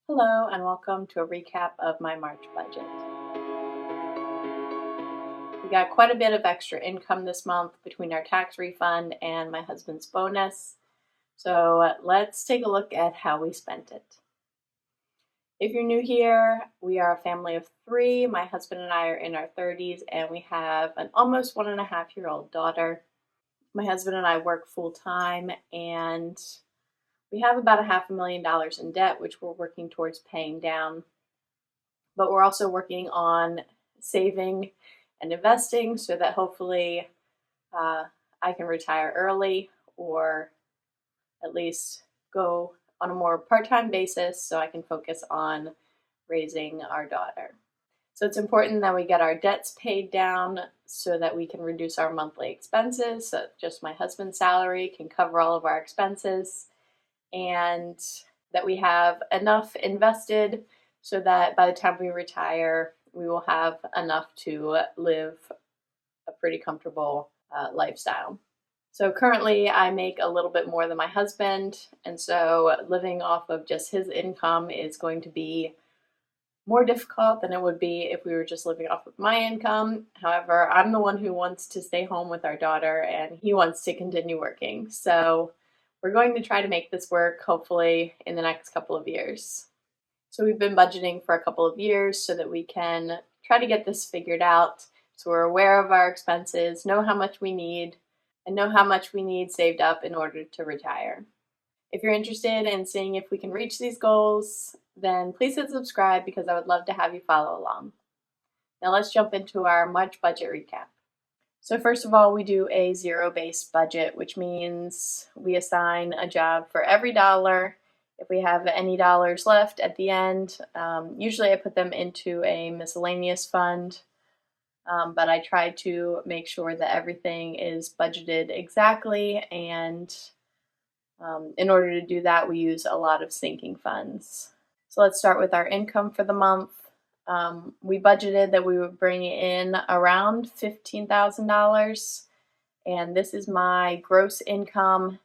Hello and welcome to a recap of my March budget. We got quite a bit of extra income this month between our tax refund and my husband's bonus. So let's take a look at how we spent it. If you're new here, we are a family of three. My husband and I are in our 30s and we have an almost 1.5-year-old daughter. My husband and I work full time and we have about $500,000 in debt, which we're working towards paying down. But we're also working on saving and investing so that hopefully I can retire early or at least go on a more part-time basis so I can focus on raising our daughter. So it's important that we get our debts paid down so that we can reduce our monthly expenses, so just my husband's salary can cover all of our expenses, and that we have enough invested so that by the time we retire, we will have enough to live a pretty comfortable lifestyle. So currently I make a little bit more than my husband, and so living off of just his income is going to be more difficult than it would be if we were just living off of my income. However, I'm the one who wants to stay home with our daughter and he wants to continue working. So we're going to try to make this work, hopefully, in the next couple of years. So we've been budgeting for a couple of years so that we can try to get this figured out. So we're aware of our expenses, know how much we need, and know how much we need saved up in order to retire. If you're interested in seeing if we can reach these goals, then please hit subscribe because I would love to have you follow along. Now let's jump into our March budget recap. So first of all, we do a zero-based budget, which means we assign a job for every dollar. If we have any dollars left at the end, usually I put them into a miscellaneous fund, but I try to make sure that everything is budgeted exactly, and in order to do that, we use a lot of sinking funds. So let's start with our income for the month. We budgeted that we would bring in around $15,000, and this is my gross income,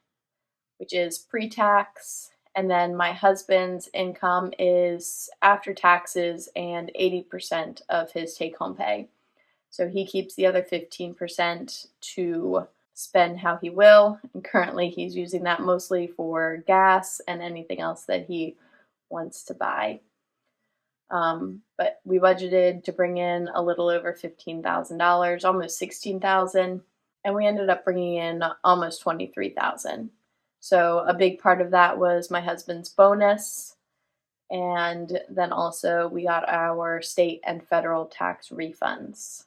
which is pre-tax, and then my husband's income is after taxes and 80% of his take-home pay. So he keeps the other 15% to spend how he will, and currently he's using that mostly for gas and anything else that he wants to buy. But we budgeted to bring in a little over $15,000, almost $16,000, and we ended up bringing in almost $23,000. So a big part of that was my husband's bonus, and then also we got our state and federal tax refunds.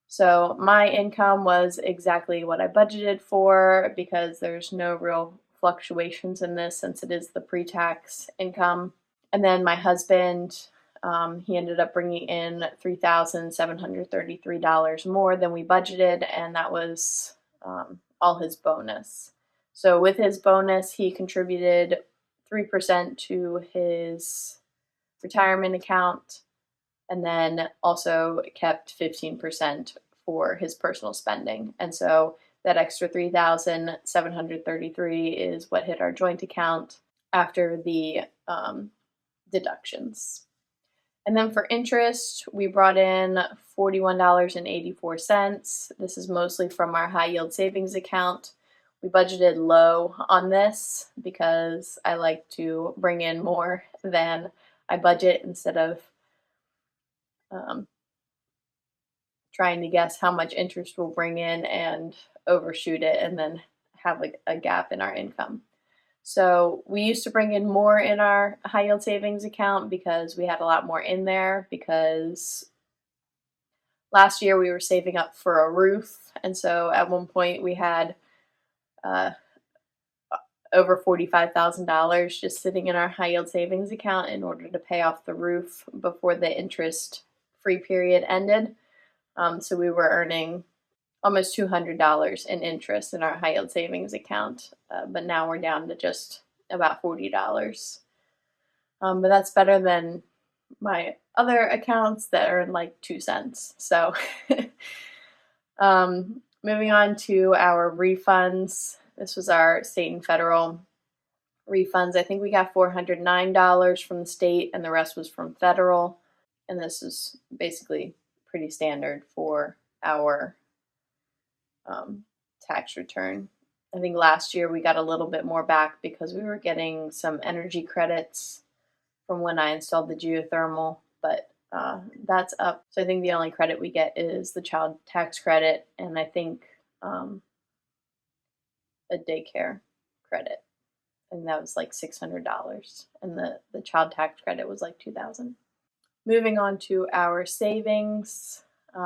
So my income was exactly what I budgeted for because there's no real fluctuations in this since it is the pre-tax income. And then my husband, he ended up bringing in $3,733 more than we budgeted, and that was all his bonus. So with his bonus, he contributed 3% to his retirement account, and then also kept 15% for his personal spending. And so that extra $3,733 is what hit our joint account after the deductions. And then for interest, we brought in $41.84. This is mostly from our high yield savings account. We budgeted low on this because I like to bring in more than I budget instead of trying to guess how much interest we'll bring in and overshoot it and then have like a gap in our income. So we used to bring in more in our high yield savings account because we had a lot more in there, because last year we were saving up for a roof, and so at one point we had over $45,000 just sitting in our high yield savings account in order to pay off the roof before the interest free period ended. So we were earning almost $200 in interest in our high yield savings account, but now we're down to just about $40. But that's better than my other accounts that earn like 2 cents. So moving on to our refunds. This was our state and federal refunds. I think we got $409 from the state, and the rest was from federal. And this is basically pretty standard for our tax return. I think last year we got a little bit more back because we were getting some energy credits from when I installed the geothermal, but that's up. So I think the only credit we get is the child tax credit, and I think a daycare credit, and that was like $600, and the child tax credit was like $2,000. Moving on to our savings.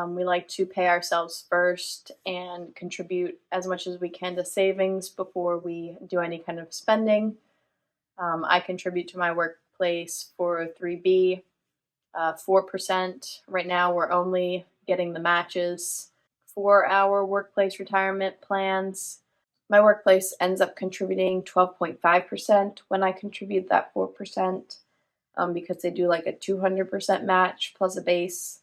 We like to pay ourselves first and contribute as much as we can to savings before we do any kind of spending. I contribute to my workplace for 3B, 4%. Right now, we're only getting the matches for our workplace retirement plans. My workplace ends up contributing 12.5% when I contribute that 4%, because they do like a 200% match plus a base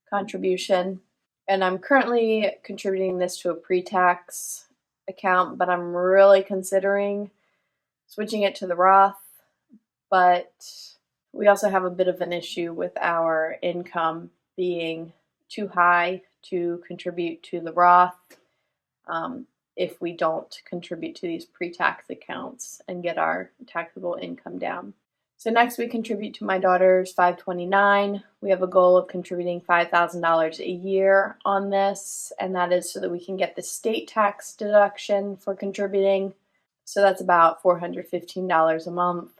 contribution. And I'm currently contributing this to a pre-tax account, but I'm really considering switching it to the Roth. But we also have a bit of an issue with our income being too high to contribute to the Roth if we don't contribute to these pre-tax accounts and get our taxable income down. So next we contribute to my daughter's 529. We have a goal of contributing $5,000 a year on this, and that is so that we can get the state tax deduction for contributing. So that's about $415 a month.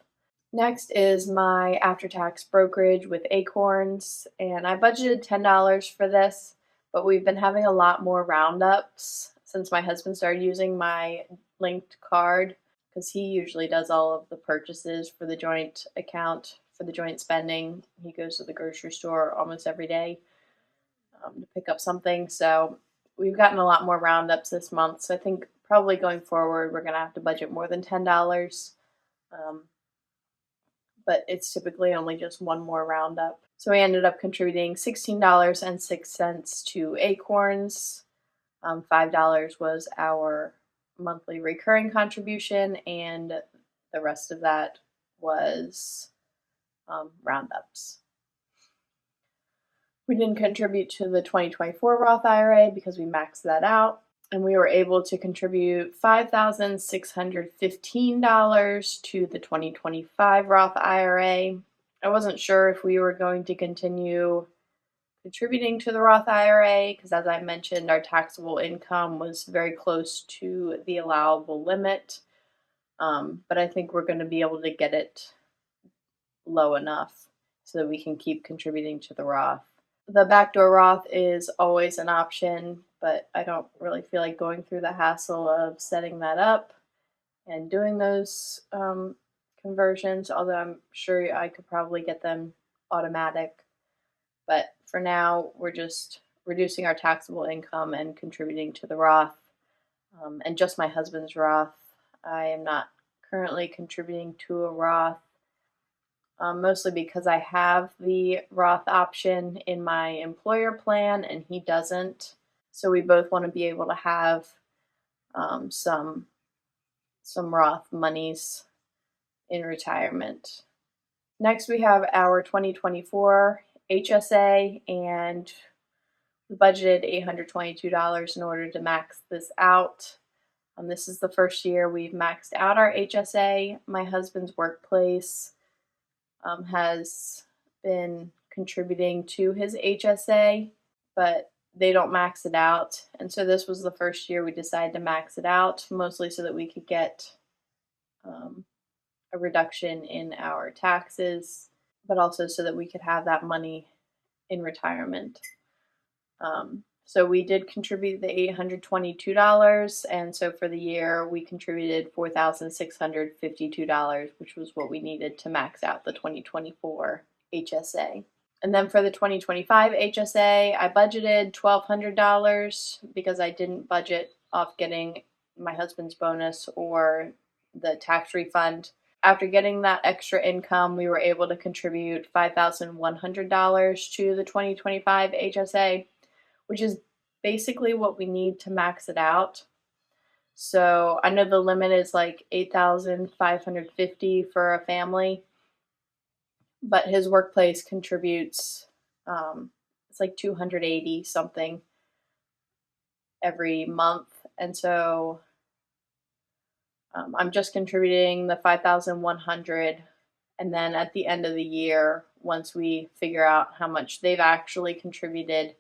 Next is my after-tax brokerage with Acorns, and I budgeted $10 for this, but we've been having a lot more roundups since my husband started using my linked card, because he usually does all of the purchases for the joint account, for the joint spending. He goes to the grocery store almost every day to pick up something, so we've gotten a lot more roundups this month, so I think probably going forward we're going to have to budget more than $10. But it's typically only just one more roundup. So we ended up contributing $16.06 to Acorns. $5 was our monthly recurring contribution, and the rest of that was roundups. We didn't contribute to the 2024 Roth IRA because we maxed that out, and we were able to contribute $5,615 to the 2025 Roth IRA. I wasn't sure if we were going to continue contributing to the Roth IRA because, as I mentioned, our taxable income was very close to the allowable limit, but I think we're going to be able to get it low enough so that we can keep contributing to the Roth. The backdoor Roth is always an option, but I don't really feel like going through the hassle of setting that up and doing those conversions, although I'm sure I could probably get them automatic. But for now, we're just reducing our taxable income and contributing to the Roth, and just my husband's Roth. I am not currently contributing to a Roth, mostly because I have the Roth option in my employer plan and he doesn't. So we both want to be able to have some Roth monies in retirement. Next, we have our 2024 HSA, and we budgeted $822 in order to max this out. This is the first year we've maxed out our HSA. My husband's workplace has been contributing to his HSA, but they don't max it out. And so this was the first year we decided to max it out, mostly so that we could get a reduction in our taxes, but also so that we could have that money in retirement. So we did contribute the $822, and so for the year we contributed $4,652, which was what we needed to max out the 2024 HSA. And then for the 2025 HSA, I budgeted $1,200 because I didn't budget off getting my husband's bonus or the tax refund. After getting that extra income, we were able to contribute $5,100 to the 2025 HSA, which is basically what we need to max it out. So I know the limit is like 8,550 for a family, but his workplace contributes, it's like 280 something every month. And so I'm just contributing the 5,100, and then at the end of the year, once we figure out how much they've actually contributed,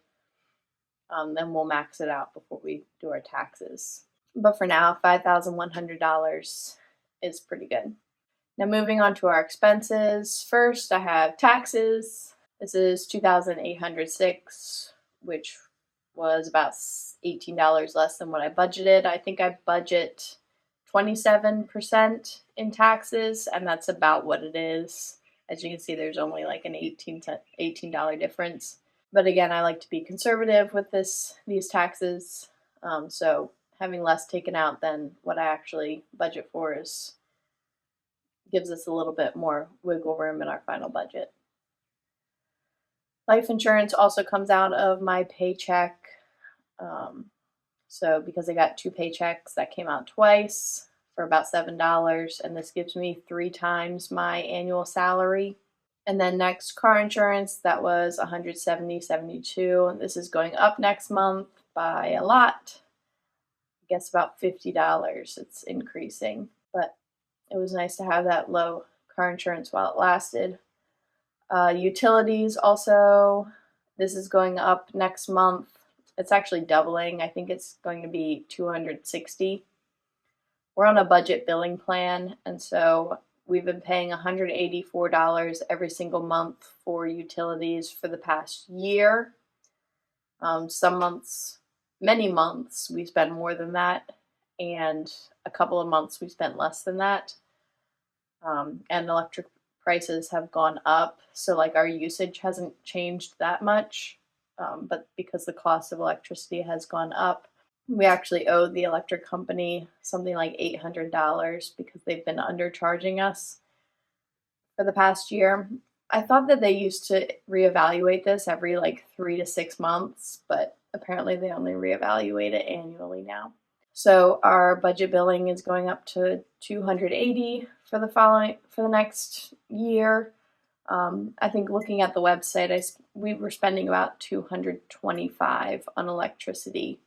then we'll max it out before we do our taxes. But for now, $5,100 is pretty good. Now moving on to our expenses. First, I have taxes. This is 2,806, which was about $18 less than what I budgeted. I think I budget 27% in taxes, and that's about what it is. As you can see, there's only like an $18 difference. But again, I like to be conservative with these taxes. So having less taken out than what I actually budget for gives us a little bit more wiggle room in our final budget. Life insurance also comes out of my paycheck. So because I got 2 paychecks, that came out twice for about $7, and this gives me 3 times my annual salary. And then next, car insurance, that was $170.72. This is going up next month by a lot. I guess about $50. It's increasing, but it was nice to have that low car insurance while it lasted. Utilities also, this is going up next month. It's actually doubling. I think it's going to be $260. We're on a budget billing plan, and so we've been paying $184 every single month for utilities for the past year. Some months, many months, we spend more than that, and a couple of months we spent less than that. And electric prices have gone up, so like our usage hasn't changed that much, but because the cost of electricity has gone up, we actually owe the electric company something like $800 because they've been undercharging us for the past year. I thought that they used to reevaluate this every like 3 to 6 months, but apparently they only reevaluate it annually now. So our budget billing is going up to $280 for the next year. I think looking at the website, we were spending about $225 on electricity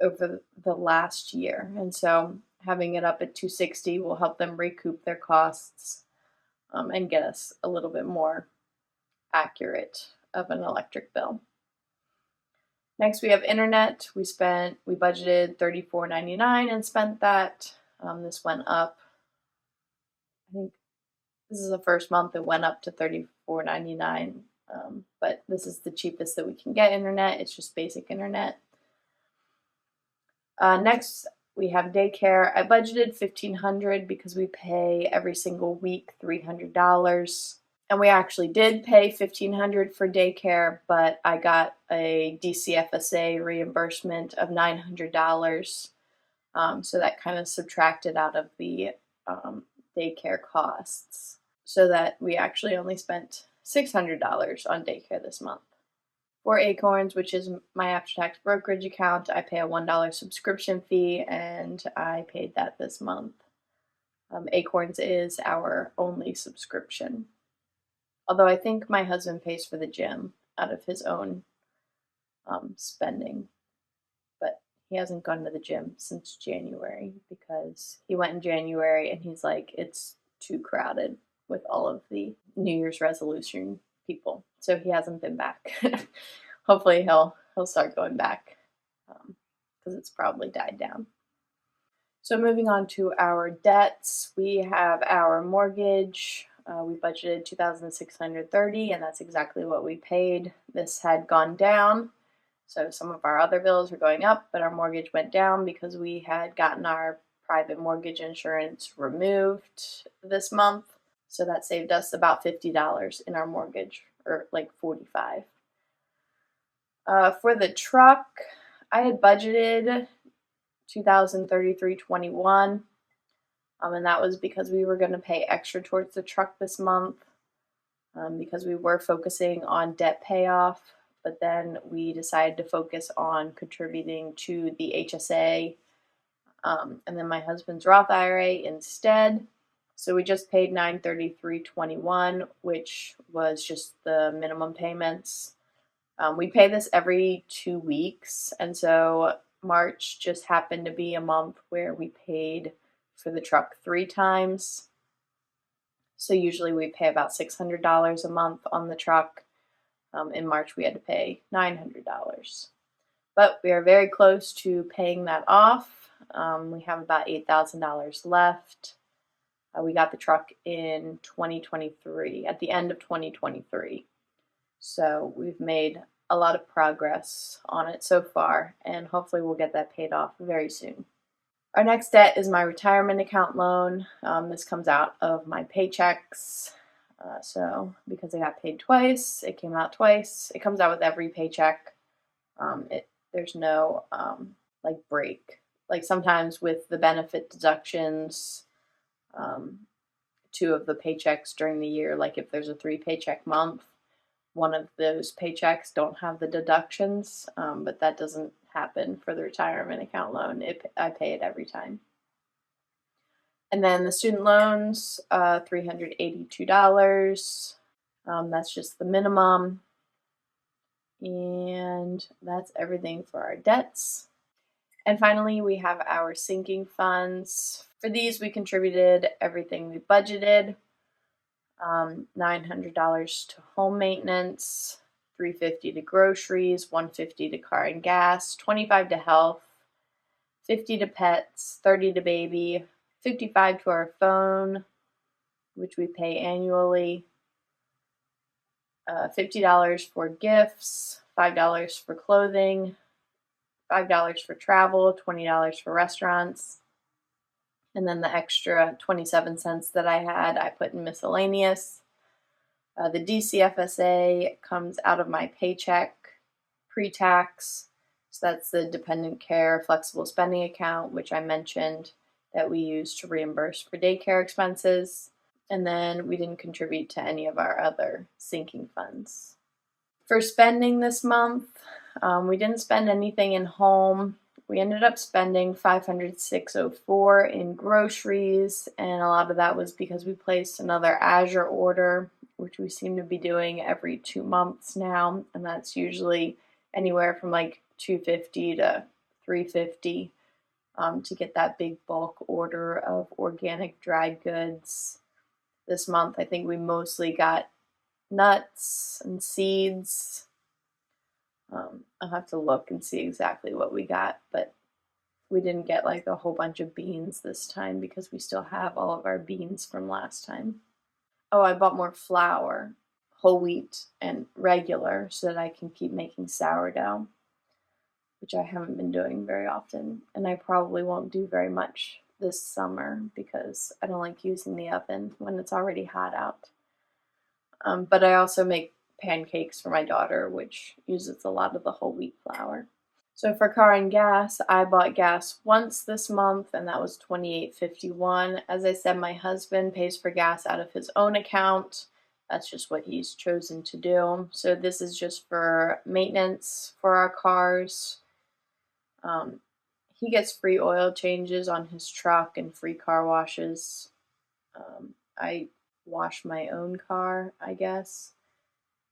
over the last year, and so having it up at $260 will help them recoup their costs and get us a little bit more accurate of an electric bill. Next, we have internet. We budgeted $34.99 and spent that. This went up. I think this is the first month it went up to $34.99, but this is the cheapest that we can get internet. It's just basic internet. Next, we have daycare. I budgeted $1,500 because we pay every single week $300. And we actually did pay $1,500 for daycare, but I got a DCFSA reimbursement of $900. So that kind of subtracted out of the daycare costs, so that we actually only spent $600 on daycare this month. For Acorns, which is my after-tax brokerage account, I pay a $1 subscription fee, and I paid that this month. Acorns is our only subscription. Although I think my husband pays for the gym out of his own spending, but he hasn't gone to the gym since January because he went in January and he's like, it's too crowded with all of the New Year's resolution people, so he hasn't been back. Hopefully he'll start going back because it's probably died down. So moving on to our debts, we have our mortgage. We budgeted $2,630, and that's exactly what we paid. This had gone down, so some of our other bills were going up, but our mortgage went down because we had gotten our private mortgage insurance removed this month. So that saved us about $50 in our mortgage, or like $45. For the truck, I had budgeted $2,033.21. And that was because we were going to pay extra towards the truck this month because we were focusing on debt payoff, but then we decided to focus on contributing to the HSA and then my husband's Roth IRA instead. So we just paid $933.21, which was just the minimum payments. We pay this every 2 weeks, and so March just happened to be a month where we paid for the truck 3 times. So usually we pay about $600 a month on the truck. In March we had to pay $900. But we are very close to paying that off. We have about $8,000 left. We got the truck in 2023, at the end of 2023. So we've made a lot of progress on it so far, and hopefully we'll get that paid off very soon. Our next debt is my retirement account loan. This comes out of my paychecks. So because I got paid twice, it came out twice. It comes out with every paycheck. There's no like break. Like sometimes with the benefit deductions, 2 of the paychecks during the year, like if there's a 3-paycheck month, one of those paychecks don't have the deductions, but that doesn't happen for the retirement account loan. I pay it every time. And then the student loans, $382. That's just the minimum. And that's everything for our debts. And finally, we have our sinking funds. For these, we contributed everything we budgeted. $900 to home maintenance, $350 to groceries, $150 to car and gas, $25 to health, $50 to pets, $30 to baby, $55 to our phone, which we pay annually, $50 for gifts, $5 for clothing, $5 for travel, $20 for restaurants, and then the extra 27 cents that I had, I put in miscellaneous. The DCFSA comes out of my paycheck pre-tax. So that's the dependent care flexible spending account, which I mentioned that we use to reimburse for daycare expenses. And then we didn't contribute to any of our other sinking funds. For spending this month, we didn't spend anything in home. We ended up spending $506.04 in groceries, and a lot of that was because we placed another Azure order, which we seem to be doing every 2 months now, and that's usually anywhere from like $250 to $350 to get that big bulk order of organic dried goods. This month, I think we mostly got nuts and seeds. I'll have to look and see exactly what we got, but we didn't get like a whole bunch of beans this time because we still have all of our beans from last time. Oh, I bought more flour, whole wheat and regular, so that I can keep making sourdough, which I haven't been doing very often, and I probably won't do very much this summer because I don't like using the oven when it's already hot out. But I also make pancakes for my daughter, which uses a lot of the whole wheat flour. So for car and gas, I bought gas once this month, and that was $28.51. As I said, my husband pays for gas out of his own account. That's just what he's chosen to do. So this is just for maintenance for our cars. He gets free oil changes on his truck and free car washes. I wash my own car, I guess.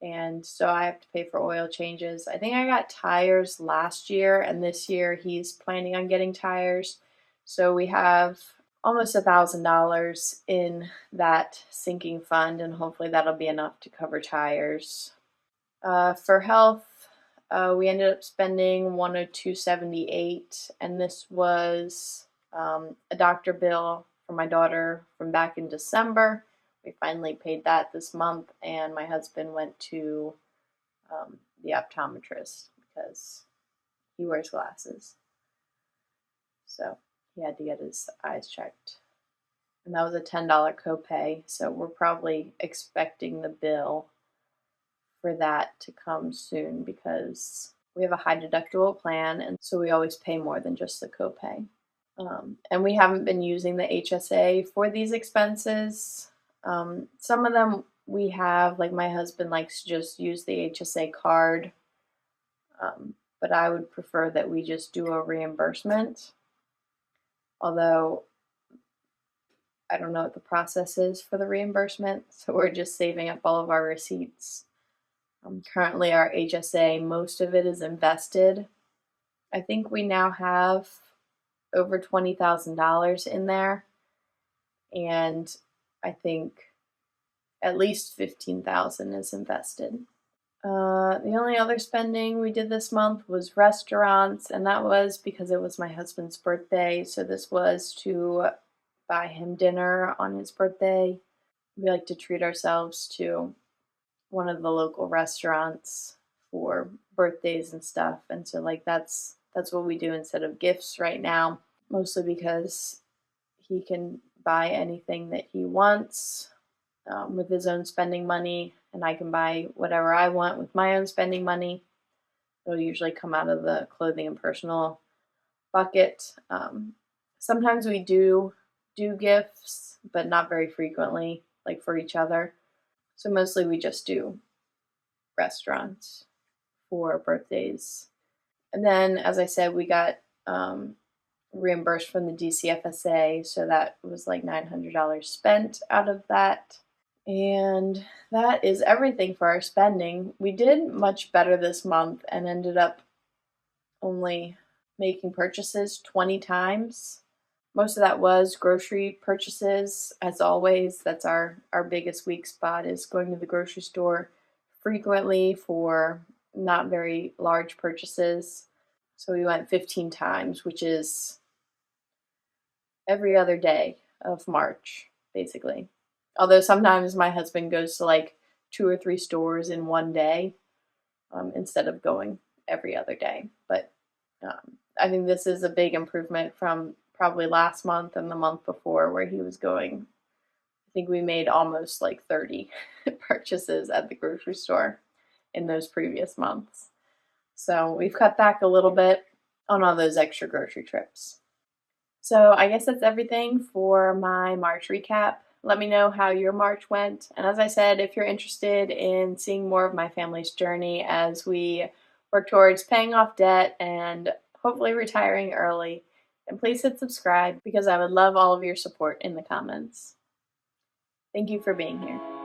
And so I have to pay for oil changes. I think I got tires last year, and this year he's planning on getting tires. So we have almost $1,000 in that sinking fund, and hopefully that'll be enough to cover tires. For health, we ended up spending $102.78, and this was a doctor bill for my daughter from back in December. We finally paid that this month, and my husband went to the optometrist because he wears glasses. So he had to get his eyes checked. And that was a $10 copay, so we're probably expecting the bill for that to come soon because we have a high deductible plan, and so we always pay more than just the copay. And we haven't been using the HSA for these expenses. Some of them we have, like my husband likes to just use the HSA card, but I would prefer that we just do a reimbursement. although I don't know what the process is for the reimbursement, so we're just saving up all of our receipts. Currently, our HSA, most of it is invested. I think we now have over $20,000 in there, and I think at least 15,000 is invested. The only other spending we did this month was restaurants, and that was because it was my husband's birthday. So this was to buy him dinner on his birthday. We like to treat ourselves to one of the local restaurants for birthdays and stuff, and so like that's what we do instead of gifts right now. Mostly because he can buy anything that he wants with his own spending money, and I can buy whatever I want with my own spending money. It'll usually come out of the clothing and personal bucket. Sometimes we do gifts, but not very frequently, like for each other. So mostly we just do restaurants for birthdays. And then, as I said, we got reimbursed from the DCFSA, so that was like $900 spent out of that. And that is everything for our spending. We did much better this month and ended up only making purchases 20 times. Most of that was grocery purchases. As always, that's our biggest weak spot, is going to the grocery store frequently for not very large purchases. So we went 15 times, which is every other day of March, basically. Although sometimes my husband goes to like 2 or 3 stores in one day instead of going every other day. But I think this is a big improvement from probably last month and the month before, where he was going. I think we made almost like 30 purchases at the grocery store in those previous months. So we've cut back a little bit on all those extra grocery trips. So I guess that's everything for my March recap. Let me know how your March went. And as I said, if you're interested in seeing more of my family's journey as we work towards paying off debt and hopefully retiring early, then please hit subscribe, because I would love all of your support in the comments. Thank you for being here.